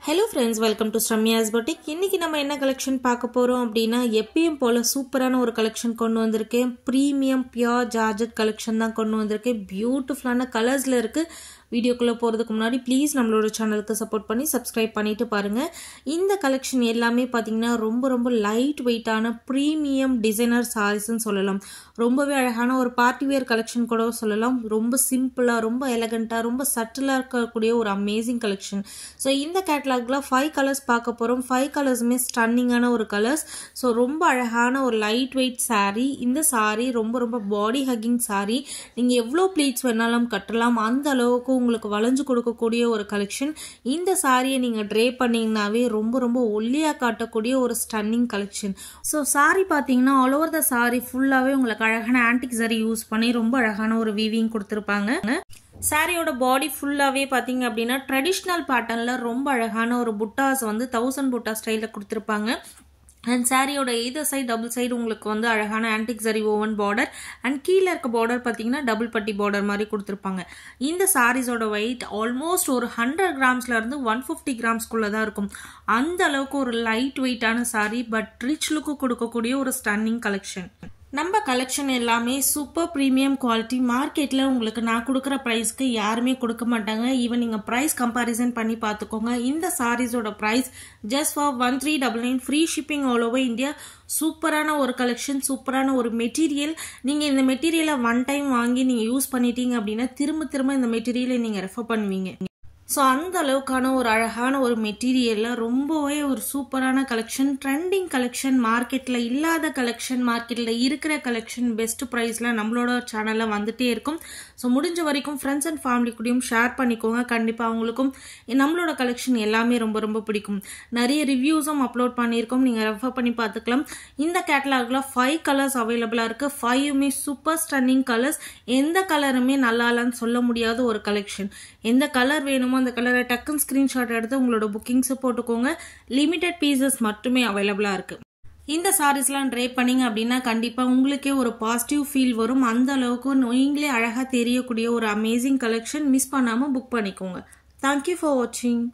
Hello friends, welcome to Sramya's Boutique. இன்னைக்கு நம்ம என்ன கலெக்ஷன் பார்க்க போறோம் அப்படினா எப்பவும் போல சூப்பரான ஒரு கலெக்ஷன் கொண்டு வந்திருக்கேன். பிரீமியம் பியூர் ஜார்ஜெட் கலெக்ஷன் தான் கொண்டு வந்திருக்கேன். பியூட்டிஃபுல்லான கலர்ஸ்ல இருக்கு. வீடியோக்குள்ள போறதுக்கு முன்னாடி ப்ளீஸ் நம்மளோட சேனலுக்கு சப்போர்ட் பண்ணி சப்ஸ்கிரைப் பண்ணிட்டு பாருங்க. இந்த கலெக்ஷன் எல்லாமே பாத்தீங்கன்னா ரொம்ப லைட் வெயிட்டான பிரீமியம் டிசைனர் சாரீஸ்னு சொல்லலாம். ரொம்பவே அழகான ஒரு பார்ட்டி வேர் கலெக்ஷன் கூட சொல்லலாம். ரொம்ப சிம்பிளா, ரொம்ப எலகண்டா, ரொம்ப சட்டிலா இருக்கக்கூடிய ஒரு அமேசிங் கலெக்ஷன். ஸோ இந்த கேட்டலாக்ல 5 கலர்ஸ் பார்க்க போறோம். 5 கலர்ஸுமே ஸ்டன்னிங்கான ஒரு கலர்ஸ். ஸோ ரொம்ப அழகான ஒரு லைட் வெயிட் சாரீ. இந்த சாரீ ரொம்ப பாடி ஹக்கிங் சாரீ. நீங்க எவ்வளோ ப்ளீட்ஸ் வேணாலும் கட்டலாம். அந்த அளவுக்கு உங்களுக்கு வளைஞ்சு கொடுக்கக்கூடிய ஒரு கலெக்ஷன். இந்த சாரியை நீங்க ட்ரே பண்ணீங்கன்னாவே ரொம்ப ஒல்லியா காட்டக்கூடிய ஒரு ஸ்டன்னிங் கலெக்ஷன். ஸோ சாரி பாத்தீங்கன்னா ஆல் ஓவர் த சாரி ஃபுல்லாவே உங்களுக்கு அழகான ஆன்டிக் சாரி யூஸ் பண்ணி ரொம்ப அழகான ஒரு வீவிங் கொடுத்துருப்பாங்க. சாரியோட பாடி ஃபுல்லாவே பாத்தீங்க அப்படின்னா ட்ரெடிஷ்னல் பேட்டர்ன்ல ரொம்ப அழகான ஒரு புட்டாஸ் வந்து 1000 புட்டா ஸ்டைல கொடுத்துருப்பாங்க. அண்ட் சாரியோட எய்தர் சைடு டபுள் சைடு உங்களுக்கு வந்து அழகான ஆன்டிக் சரி ஓவன் பார்டர் அண்ட் கீழே இருக்க பார்டர் பார்த்தீங்கன்னா டபுள் பட்டி பார்டர் மாதிரி கொடுத்துருப்பாங்க. இந்த சாரீஸோட வெயிட் ஆல்மோஸ்ட் ஒரு 100 கிராம்ஸ்ல இருந்து 150 கிராம்ஸ்குள்ள தான் இருக்கும். அந்த அளவுக்கு ஒரு லைட் வெயிட்டான சாரீ பட் ரிச் லுக்கு கொடுக்கக்கூடிய ஒரு ஸ்டன்னிங் கலெக்ஷன். நம்ம கலெக்ஷன் எல்லாமே சூப்பர் பிரீமியம் குவாலிட்டி. மார்க்கெட்ல உங்களுக்கு நான் கொடுக்குற ப்ரைஸ்க்கு யாருமே கொடுக்க மாட்டாங்க. ஈவன் நீங்க ப்ரைஸ் கம்பாரிசன் பண்ணி பார்த்துக்கோங்க. இந்த சாரீஸோட price just for 1399 free shipping all over India. சூப்பரான ஒரு கலெக்ஷன், சூப்பரான ஒரு மெட்டீரியல். நீங்க இந்த மெட்டீரியலை ஒன் டைம் வாங்கி நீங்க யூஸ் பண்ணிட்டீங்க அப்படின்னா திரும்ப இந்த மெட்டீரியலை நீங்க ரெஃபர் பண்ணுவீங்க. ஸோ அந்த அளவுக்கான ஒரு அழகான ஒரு மெட்டீரியல்ல ரொம்பவே ஒரு சூப்பரான கலெக்ஷன், ட்ரெண்டிங் கலெக்ஷன், மார்க்கெட்ல இல்லாத கலெக்ஷன், மார்க்கெட்ல இருக்கிற கலெக்ஷன் பெஸ்ட் ப்ரைஸ்ல நம்மளோட சேனல்ல வந்துட்டே இருக்கும். ஸோ முடிஞ்ச வரைக்கும் ஃப்ரெண்ட்ஸ் அண்ட் ஃபேமிலி கூடயும் ஷேர் பண்ணிக்கோங்க. கண்டிப்பா அவங்களுக்கும் நம்மளோட கலெக்ஷன் எல்லாமே ரொம்ப பிடிக்கும். நிறைய ரிவ்யூஸும் அப்லோட் பண்ணியிருக்கோம், நீங்க ரெஃபர் பண்ணி பார்த்துக்கலாம். இந்த கேட்டலாக்ல 5 கலர்ஸ் அவைலபிளா இருக்கு. 5மே சூப்பர் ஸ்டன்னிங் கலர்ஸ். எந்த கலருமே நல்லா இல்லைன்னு சொல்ல முடியாத ஒரு கலெக்ஷன். எந்த கலர் வேணுமோ அந்த கலரை டக்குன்னு ஸ்கிரீன்ஷாட் எடுத்து உங்களோட புக்கிங்ஸ் போட்டுக்கோங்க. லிமிடெட் பீசஸ் மட்டுமே அவைலபிளா இருக்கு. இந்த சாரீஸ்லாம் ட்ரை பண்ணீங்க அப்படின்னா கண்டிப்பா உங்களுக்கே ஒரு பாசிட்டிவ் ஃபீல் வரும். அந்த அளவுக்கு நீங்களே அழகா தெரியக்கூடிய ஒரு அமேசிங் கலெக்ஷன். மிஸ் பண்ணாம புக் பண்ணிக்கோங்க. தேங்க்யூ ஃபார் வாட்சிங்.